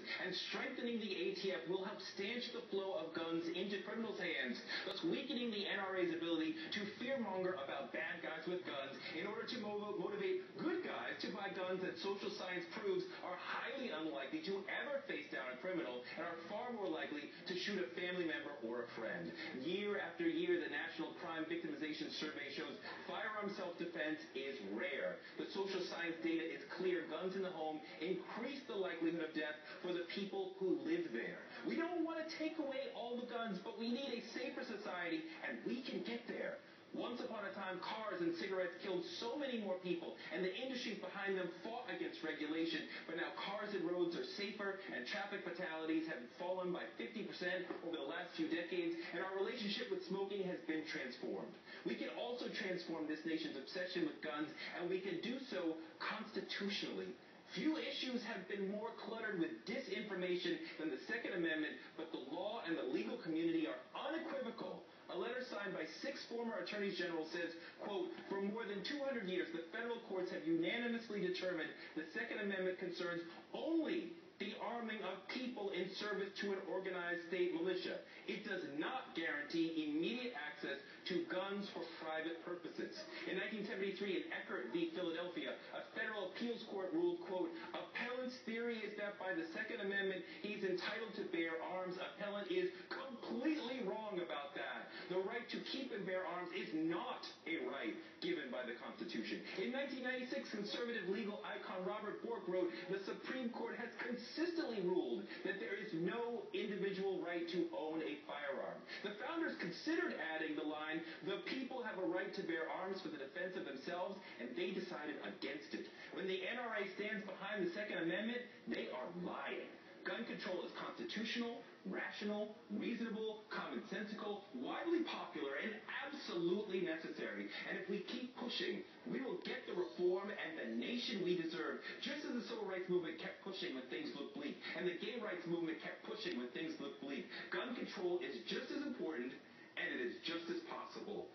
resources, and strengthening the ATF will help stanch the flow of guns into criminals' hands, thus weakening the NRA's ability to fearmonger about bad guys with guns in order to motivate good guys to buy guns that social science proves are highly unlikely to ever face down a criminal and are far more likely to shoot a family member or a friend. Year after year, the National Crime Victimization Survey shows firearm self-defense is rare. The social science data is clear. Guns in the home increase the likelihood of death for the people who live there. We don't want to take away all the guns, but we need a safer society, and we can get there. Once upon a time, cars and cigarettes killed so many more people, and the industries behind them fought against regulation. But now cars and roads are safer, and traffic fatalities have fallen by 50% over the last few decades, and our relationship with smoking has been transformed. We can also transform this nation's obsession with guns, and we can do so constitutionally. Few issues have been more cluttered with disinformation than the Second Amendment, but the law and the legal community are unequivocal. A letter signed by 6 former attorneys general says, quote, "For more than 200 years, the federal courts have unanimously determined the Second Amendment concerns only the arming of people in service to an organized state militia. It does not guarantee immediate access to guns for private purposes." In 1973, in Eckert v. Philadelphia, a federal appeals court ruled, quote, "Appellant's theory is that by the Second Amendment, he's entitled to bear arms. Appellant is completely wrong about that. The right to keep and bear arms is not a right given by the Constitution." In 1996, conservative legal icon Robert Bork wrote, "The Supreme Court has consistently ruled that there is no individual right to own a firearm." The founders considered adding the line, "The people have a right to bear arms for the defense of themselves," and they decided against it. When the NRA stands behind the Second Amendment, they are lying. Gun control is constitutional, rational, reasonable, commonsensical, widely popular, and absolutely necessary. And if we keep pushing, we will get the reform and the nation we deserve, just as the civil rights movement kept pushing when things looked bleak, and the gay rights movement kept pushing when things looked bleak. Gun control is just as important, and it is just as possible.